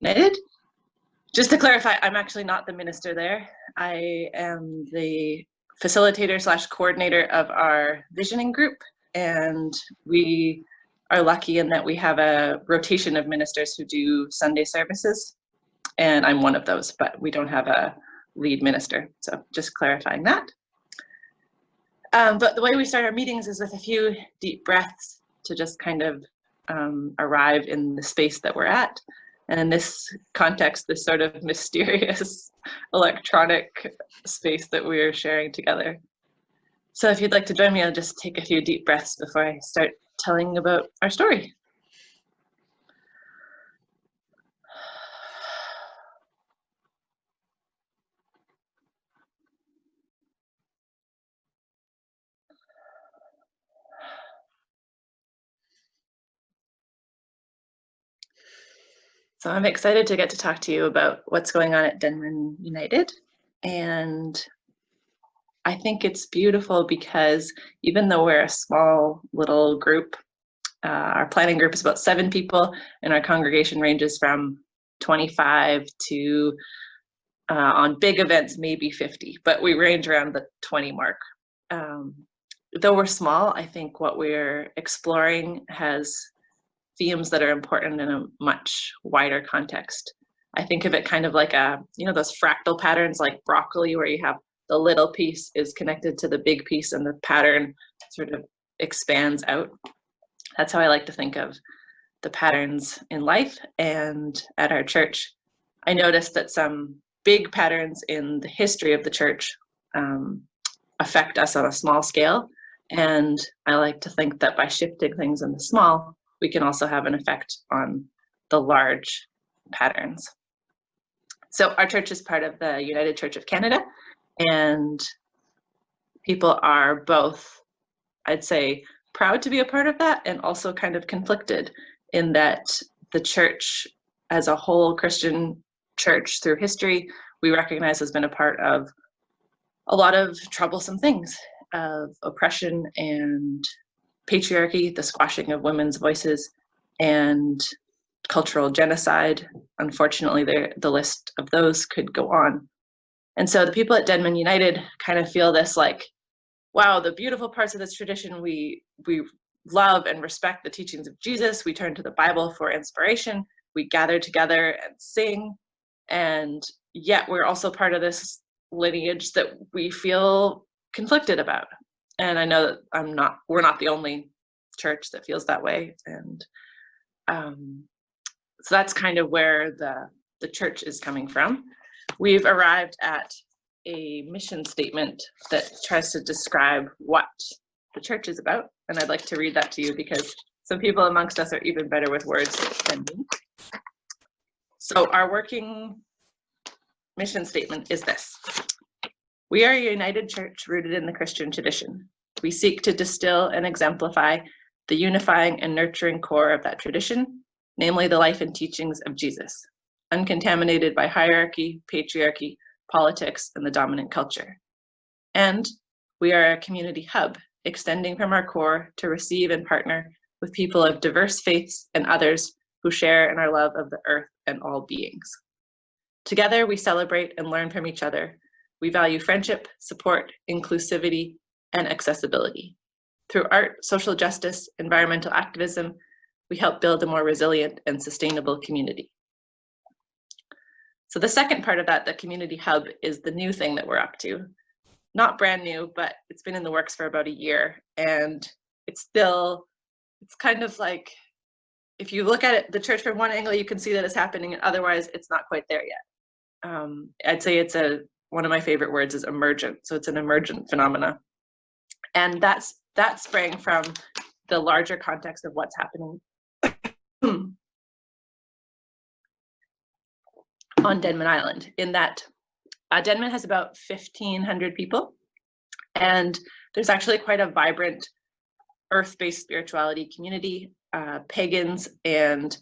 United. Just to clarify, I'm actually not the minister there. I am the facilitator / coordinator of our visioning group, and we are lucky in that we have a rotation of ministers who do Sunday services, and I'm one of those, but we don't have a lead minister, so just clarifying that. But the way we start our meetings is with a few deep breaths to just kind of arrive in the space that we're at. And in this context, this sort of mysterious electronic space that we're sharing together. So if you'd like to join me, I'll just take a few deep breaths before I start telling about our story. So I'm excited to get to talk to you about what's going on at Denman United. And I think it's beautiful because even though we're a small little group, our planning group is about 7 people, and our congregation ranges from 25 to, on big events, maybe 50, but we range around the 20 mark. Though we're small, I think what we're exploring has themes that are important in a much wider context. I think of it kind of like those fractal patterns like broccoli, where you have the little piece is connected to the big piece and the pattern sort of expands out. That's how I like to think of the patterns in life. And at our church, I noticed that some big patterns in the history of the church affect us on a small scale. And I like to think that by shifting things in the small, we can also have an effect on the large patterns. So our church is part of the United Church of Canada, and people are both, I'd say, proud to be a part of that and also kind of conflicted in that the church as a whole, Christian church through history, we recognize has been a part of a lot of troublesome things, of oppression and patriarchy, the squashing of women's voices, and cultural genocide. Unfortunately, the list of those could go on. And so the people at Denman United kind of feel this like, wow, the beautiful parts of this tradition, we love and respect the teachings of Jesus. We turn to the Bible for inspiration. We gather together and sing. And yet we're also part of this lineage that we feel conflicted about. And I know that we're not the only church that feels that way. And so that's kind of where the church is coming from. We've arrived at a mission statement that tries to describe what the church is about. And I'd like to read that to you because some people amongst us are even better with words than me. So our working mission statement is this: we are a united church rooted in the Christian tradition. We seek to distill and exemplify the unifying and nurturing core of that tradition, namely the life and teachings of Jesus, uncontaminated by hierarchy, patriarchy, politics, and the dominant culture. And we are a community hub, extending from our core to receive and partner with people of diverse faiths and others who share in our love of the earth and all beings. Together, we celebrate and learn from each other. We value friendship, support, inclusivity, and accessibility. Through art, social justice, environmental activism, we help build a more resilient and sustainable community. So the second part of that, the community hub, is the new thing that we're up to. Not brand new, but it's been in the works for about a year. And it's kind of like, if you look at it, the church from one angle, you can see that it's happening, and otherwise it's not quite there yet. I'd say one of my favorite words is emergent. So it's an emergent phenomena. And that sprang from the larger context of what's happening on Denman Island, in that Denman has about 1,500 people, and there's actually quite a vibrant earth-based spirituality community, pagans and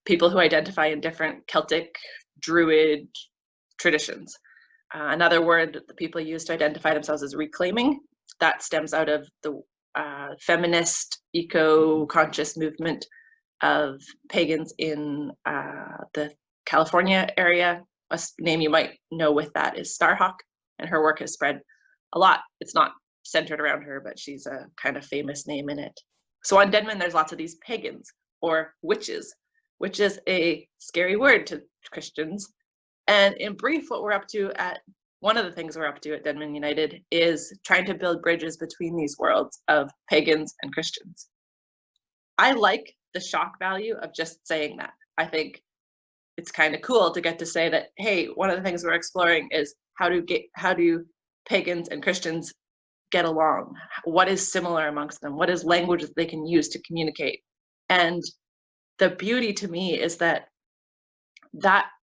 people who identify in different Celtic, Druid traditions. Another word that the people use to identify themselves is reclaiming. That stems out of the feminist, eco-conscious movement of pagans in the California area. A name you might know with that is Starhawk, and her work has spread a lot. It's not centered around her, but she's a kind of famous name in it. So on Denman, there's lots of these pagans or witches, which is a scary word to Christians. And in brief, what we're up to one of the things we're up to at Denman United is trying to build bridges between these worlds of pagans and Christians. I like the shock value of just saying that. I think it's kind of cool to get to say that, hey, one of the things we're exploring is how do pagans and Christians get along? What is similar amongst them? What is language that they can use to communicate? And the beauty to me is that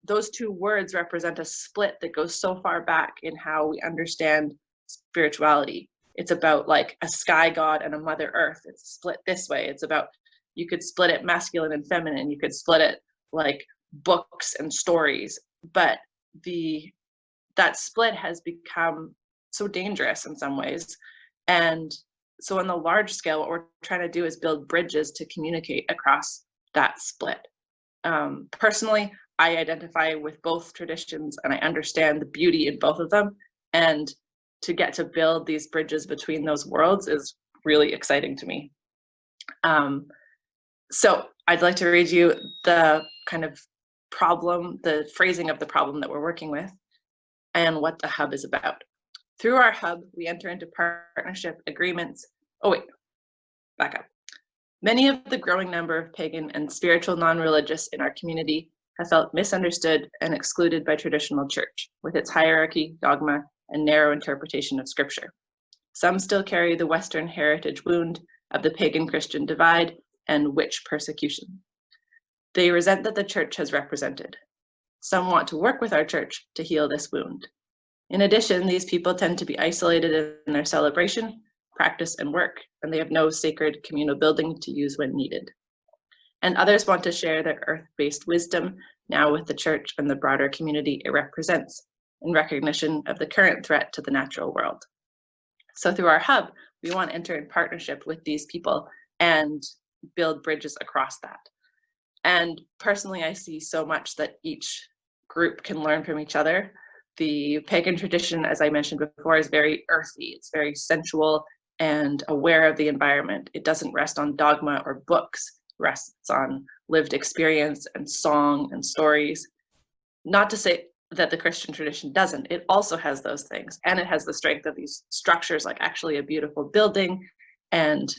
those two words represent a split that goes so far back in how we understand spirituality. It's about like a sky god and a mother earth. It's split this way. It's about, you could split it masculine and feminine. You could split it like books and stories, but that split has become so dangerous in some ways. And so on the large scale, what we're trying to do is build bridges to communicate across that split. Personally, I identify with both traditions and I understand the beauty in both of them. And to get to build these bridges between those worlds is really exciting to me. So I'd like to read you the kind of problem, the phrasing of the problem that we're working with and what the hub is about. Through our hub, we enter into partnership agreements. Oh wait, back up. Many of the growing number of pagan and spiritual non-religious in our community have felt misunderstood and excluded by traditional church, with its hierarchy, dogma, and narrow interpretation of scripture. Some still carry the Western heritage wound of the pagan-Christian divide and witch persecution. They resent that the church has represented. Some want to work with our church to heal this wound. In addition, these people tend to be isolated in their celebration, practice, and work, and they have no sacred communal building to use when needed. And others want to share their earth-based wisdom now with the church and the broader community it represents, in recognition of the current threat to the natural world. So through our hub, we want to enter in partnership with these people and build bridges across that. And personally, I see so much that each group can learn from each other. The pagan tradition, as I mentioned before, is very earthy. It's very sensual and aware of the environment. It doesn't rest on dogma or books. It rests on lived experience and song and stories. Not to say that the Christian tradition doesn't. It also has those things. And it has the strength of these structures, like actually a beautiful building and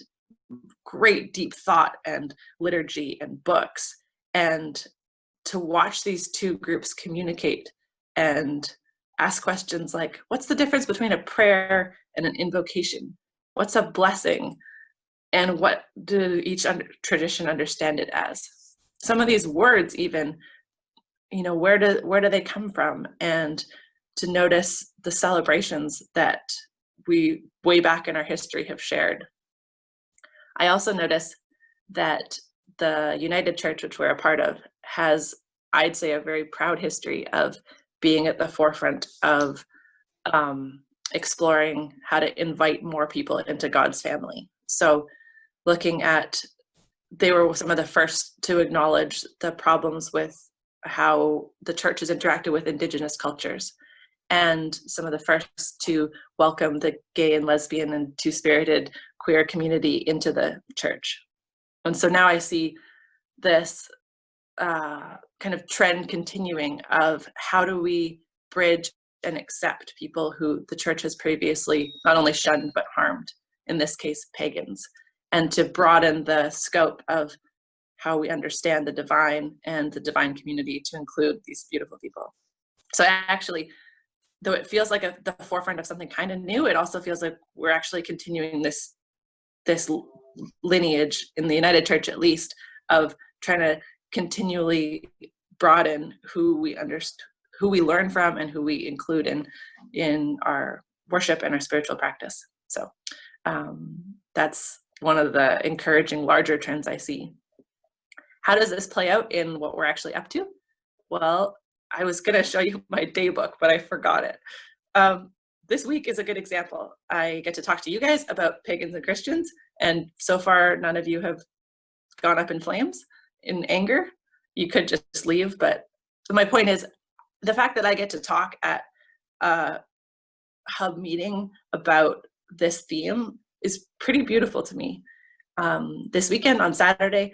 great deep thought and liturgy and books. And to watch these two groups communicate and ask questions like, what's the difference between a prayer and an invocation? What's a blessing? And what do each tradition understand it as? Some of these words even, where do they come from? And to notice the celebrations that we way back in our history have shared. I also notice that the United Church, which we're a part of, has, I'd say, a very proud history of being at the forefront of exploring how to invite more people into God's family. So looking at, they were some of the first to acknowledge the problems with how the church has interacted with Indigenous cultures, and some of the first to welcome the gay and lesbian and two-spirited queer community into the church. And so now I see this kind of trend continuing of how do we bridge and accept people who the church has previously not only shunned but harmed, in this case pagans, and to broaden the scope of how we understand the divine and the divine community to include these beautiful people. So actually, though it feels like the forefront of something kind of new, it also feels like we're actually continuing this lineage in the United Church, at least, of trying to continually broaden who we learn from and who we include in our worship and our spiritual practice. So that's one of the encouraging larger trends I see. How does this play out in what we're actually up to? Well, I was going to show you my day book, but I forgot it. This week is a good example. I get to talk to you guys about pagans and Christians, and so far none of you have gone up in flames in anger. You could just leave, but So my point is, the fact that I get to talk at a hub meeting about this theme is pretty beautiful to me. This weekend on Saturday,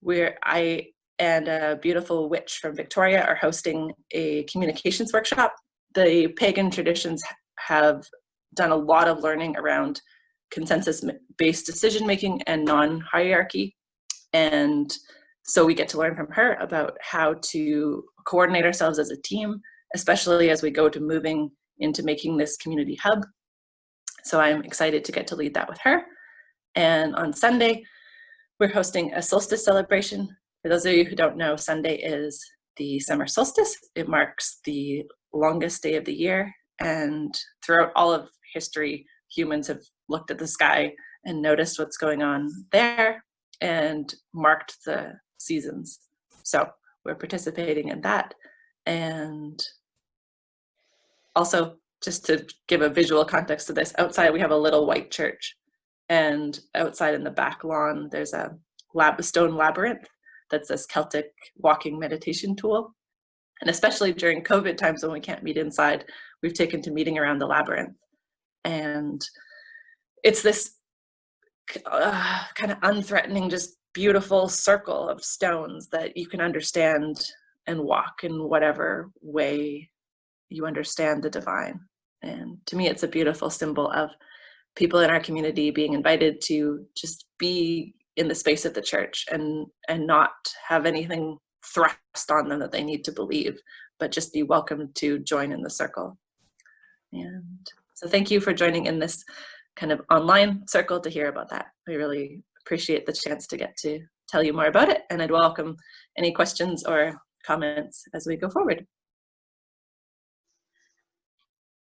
where I and a beautiful witch from Victoria are hosting a communications workshop. The pagan traditions have done a lot of learning around consensus-based decision-making and non-hierarchy. And so we get to learn from her about how to coordinate ourselves as a team, especially as we go to moving into making this community hub. So I'm excited to get to lead that with her. And on Sunday, we're hosting a solstice celebration. For those of you who don't know, Sunday is the summer solstice. It marks the longest day of the year. And throughout all of history, humans have looked at the sky and noticed what's going on there and marked the seasons. So we're participating in that. And also, just to give a visual context to this, outside we have a little white church, and outside in the back lawn there's a stone labyrinth that's this Celtic walking meditation tool. And especially during COVID times when we can't meet inside, we've taken to meeting around the labyrinth. And it's this kind of unthreatening, just beautiful circle of stones that you can understand and walk in whatever way you understand the divine. And to me, it's a beautiful symbol of people in our community being invited to just be in the space of the church and not have anything thrust on them that they need to believe, but just be welcome to join in the circle. And so thank you for joining in this kind of online circle to hear about that. We really appreciate the chance to get to tell you more about it, and I'd welcome any questions or comments as we go forward.